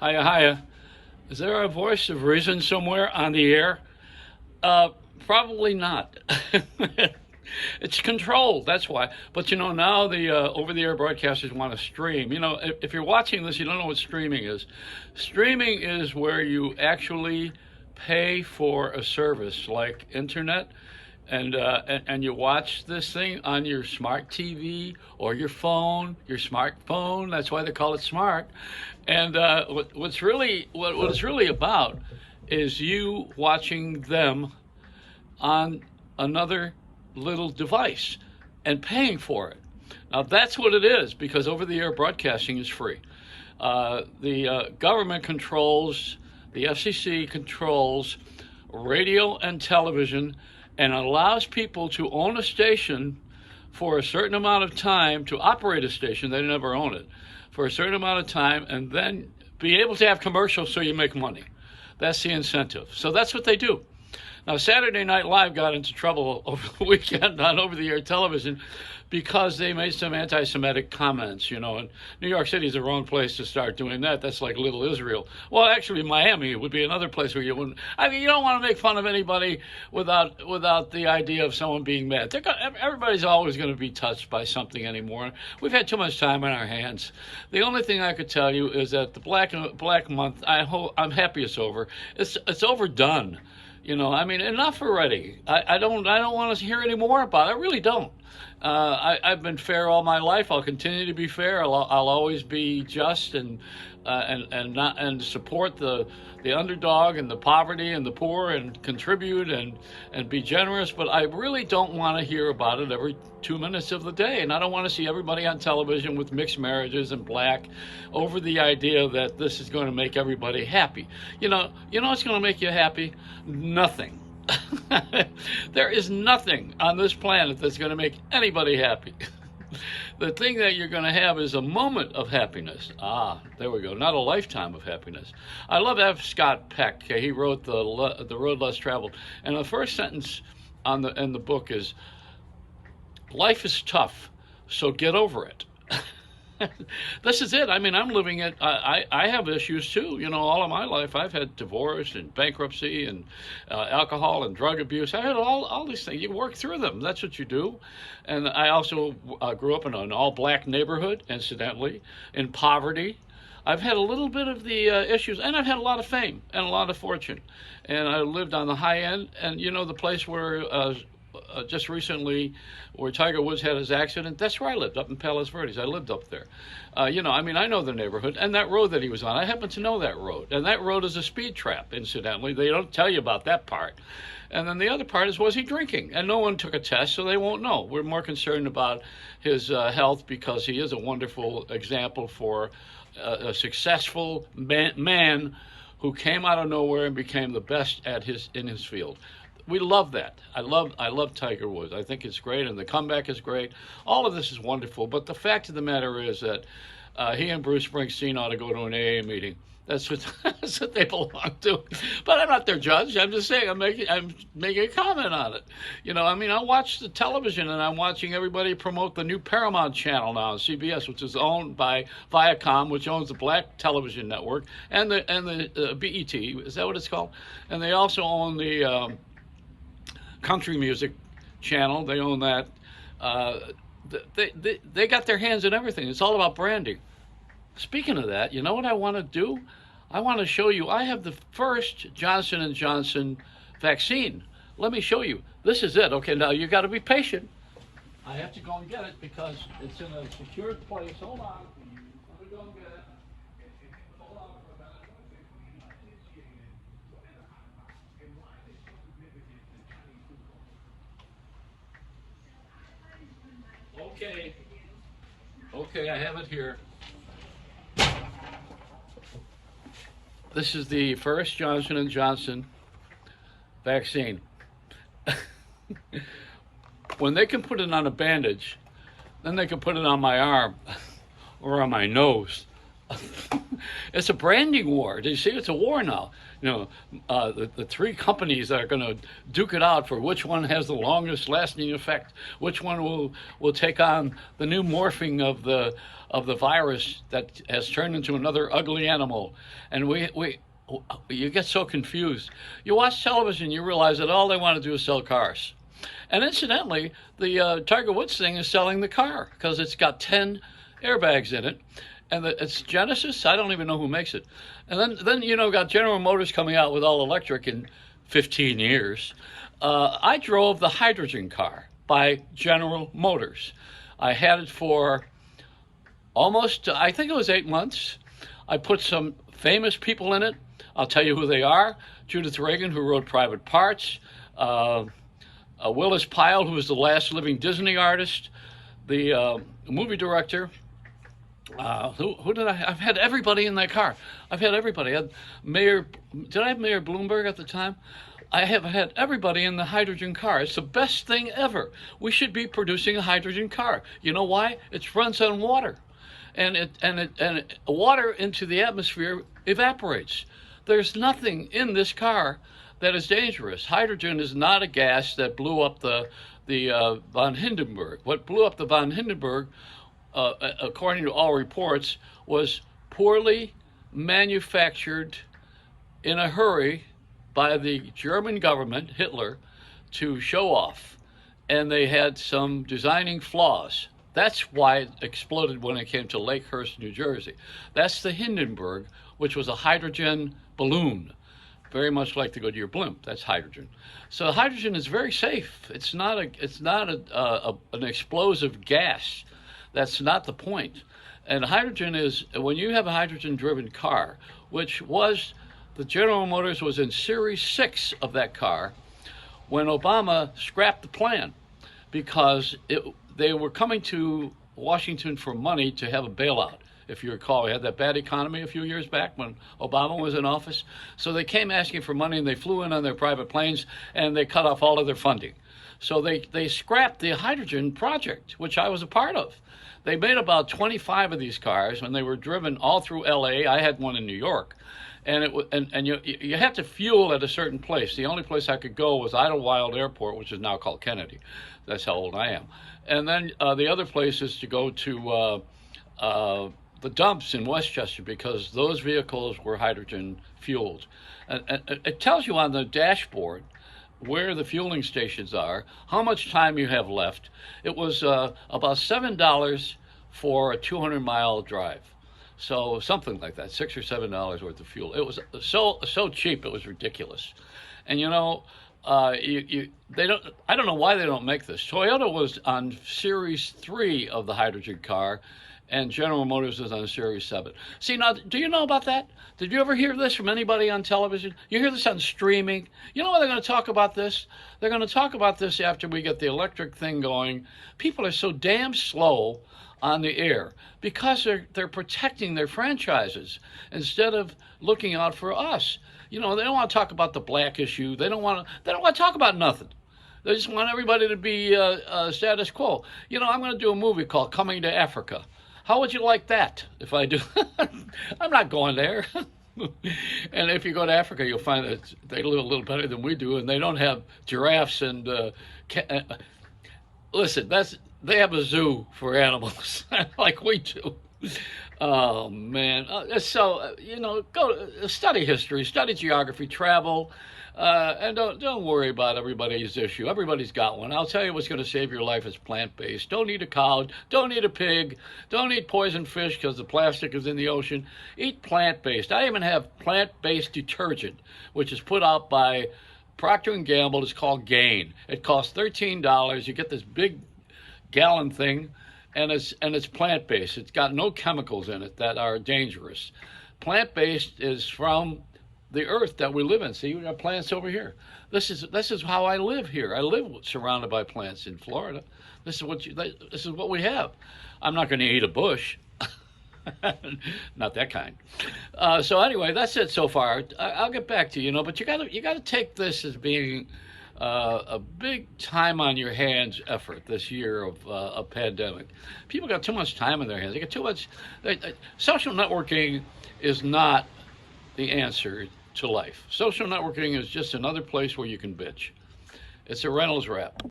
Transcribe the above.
Hiya, hiya. Is there a voice of reason somewhere on the air? Uh, Probably not. It's controlled, that's why. But now the over-the-air broadcasters want to stream. If you're watching this, you don't know what streaming is. Streaming is where you actually pay for a service like internet, and you watch this thing on your smart TV or your phone, your smartphone. That's why they call it smart. And what it's really about is you watching them on another little device and paying for it. Now that's what it is, because over-the-air broadcasting is free. The government controls, the FCC controls radio and television, and allows people to own a station for a certain amount of time, to operate a station. They never own it for a certain amount of time, and then be able to have commercials so you make money. That's the incentive. So that's what they do. Now, Saturday Night Live got into trouble over the weekend on over-the-air television because they made some anti-Semitic comments. And New York City is the wrong place to start doing that. That's like Little Israel. Well, actually, Miami would be another place where you wouldn't. I mean, you don't want to make fun of anybody without the idea of someone being mad. Everybody's always going to be touched by something anymore. We've had too much time on our hands. The only thing I could tell you is that the Black Month, I'm happy it's over. It's overdone. I mean, enough already. I don't want to hear any more about it. I really don't. I've been fair all my life. I'll continue to be fair. I'll always be just and support the underdog and the poverty and the poor, and contribute and be generous. But I really don't want to hear about it every 2 minutes of the day, and I don't want to see everybody on television with mixed marriages and black over the idea that this is going to make everybody happy. What's going to make you happy? Nothing. There is nothing on this planet that's going to make anybody happy. The thing that you're going to have is a moment of happiness. There we go. Not a lifetime of happiness. I love F. Scott Peck. He wrote the Road Less Traveled, and the first sentence in the book is, "Life is tough, so get over it." This is it. I mean, I'm living it. I have issues too. All of my life I've had divorce and bankruptcy and alcohol and drug abuse. I had all these things. You work through them. That's what you do. And I also grew up in an all-black neighborhood, incidentally, in poverty. I've had a little bit of the issues, and I've had a lot of fame and a lot of fortune. And I lived on the high end, and the place where just recently, where Tiger Woods had his accident, that's where I lived, up in Palos Verdes. I lived up there. I know the neighborhood, and that road that he was on, I happen to know that road. And that road is a speed trap, incidentally. They don't tell you about that part. And then the other part is, was he drinking? And no one took a test, so they won't know. We're more concerned about his health, because he is a wonderful example for a successful man who came out of nowhere and became the best in his field. We love that. I love Tiger Woods. I think it's great, and the comeback is great. All of this is wonderful, but the fact of the matter is that he and Bruce Springsteen ought to go to an AA meeting. That's what they belong to. But I'm not their judge. I'm just saying, I'm making a comment on it. I watch the television, and I'm watching everybody promote the new Paramount channel now on CBS, which is owned by Viacom, which owns the Black Television Network, and the BET. Is that what it's called? And they also own the country music channel. They own that. They got their hands in everything. It's all about branding. Speaking of that, you know what I want to do? I want to show you. I have the first Johnson & Johnson vaccine. Let me show you. This is it. Okay, now you got to be patient. I have to go and get it because it's in a secure place. Hold on. Let me go and get it. Hold on for a minute. Okay. Okay, I have it here. This is the first Johnson & Johnson vaccine. When they can put it on a bandage, then they can put it on my arm or on my nose. It's a branding war. Do you see? It's a war now. You know, the three companies that are going to duke it out for which one has the longest lasting effect, which one will take on the new morphing of the virus that has turned into another ugly animal, and we you get so confused. You watch television, you realize that all they want to do is sell cars. And incidentally, the Tiger Woods thing is selling the car because it's got 10 airbags in it, and it's Genesis. I don't even know who makes it. And then got General Motors coming out with all electric in 15 years. I drove the hydrogen car by General Motors. I had it for almost, I think it was 8 months. I put some famous people in it. I'll tell you who they are. Judith Reagan, who wrote Private Parts. Willis Pyle, who was the last living Disney artist. The movie director. Who did I? I've had everybody in that car. I've had everybody. I had Did I have Mayor Bloomberg at the time? I have had everybody in the hydrogen car. It's the best thing ever. We should be producing a hydrogen car. You know why? It runs on water, and water into the atmosphere evaporates. There's nothing in this car that is dangerous. Hydrogen is not a gas that blew up the von Hindenburg. What blew up the von Hindenburg, according to all reports, was poorly manufactured in a hurry by the German government, Hitler, to show off. And they had some designing flaws. That's why it exploded when it came to Lakehurst, New Jersey. That's the Hindenburg, which was a hydrogen balloon, very much like the Goodyear blimp. That's hydrogen. So hydrogen is very safe. It's not an explosive gas. That's not the point. And hydrogen is, when you have a hydrogen-driven car, which was, the General Motors was in Series 6 of that car when Obama scrapped the plan because they were coming to Washington for money to have a bailout. If you recall, we had that bad economy a few years back when Obama was in office. So they came asking for money, and they flew in on their private planes, and they cut off all of their funding. So they scrapped the hydrogen project, which I was a part of. They made about 25 of these cars, and they were driven all through L.A. I had one in New York. And you had to fuel at a certain place. The only place I could go was Idlewild Airport, which is now called Kennedy. That's how old I am. And then the other place is to go to the dumps in Westchester, because those vehicles were hydrogen fueled. And it tells you on the dashboard where the fueling stations are, how much time you have left. It was about $7 for a 200-mile drive. So something like that, $6 or $7 worth of fuel. It was so cheap, it was ridiculous. And they don't. I don't know why they don't make this. Toyota was on Series 3 of the hydrogen car, and General Motors is on Series 7. See, now, do you know about that? Did you ever hear this from anybody on television? You hear this on streaming? You know why they're going to talk about this? They're going to talk about this after we get the electric thing going. People are so damn slow on the air because they're protecting their franchises instead of looking out for us. They don't want to talk about the black issue. They don't want to talk about nothing. They just want everybody to be status quo. I'm going to do a movie called Coming to Africa. How would you like that if I do? I'm not going there. And if you go to Africa, you'll find that they live a little better than we do, and they don't have giraffes and listen, they have a zoo for animals like we do. Oh man! So go study history, study geography, travel, and don't worry about everybody's issue. Everybody's got one. I'll tell you what's going to save your life is plant-based. Don't eat a cow. Don't eat a pig. Don't eat poison fish because the plastic is in the ocean. Eat plant-based. I even have plant-based detergent, which is put out by Procter & Gamble. It's called Gain. It costs $13. You get this big gallon thing. And it's plant-based. It's got no chemicals in it that are dangerous. Plant-based is from the earth that we live in. See, we got plants over here. This is how I live here. I live surrounded by plants in Florida. This is what we have. I'm not going to eat a bush. Not that kind. So anyway, that's it so far. I'll get back to you. But you got to take this as being a big time on your hands effort this year of a pandemic. People got too much time in their hands. They got too much. Social networking is not the answer to life. Social networking is just another place where you can bitch. It's a Reynolds wrap.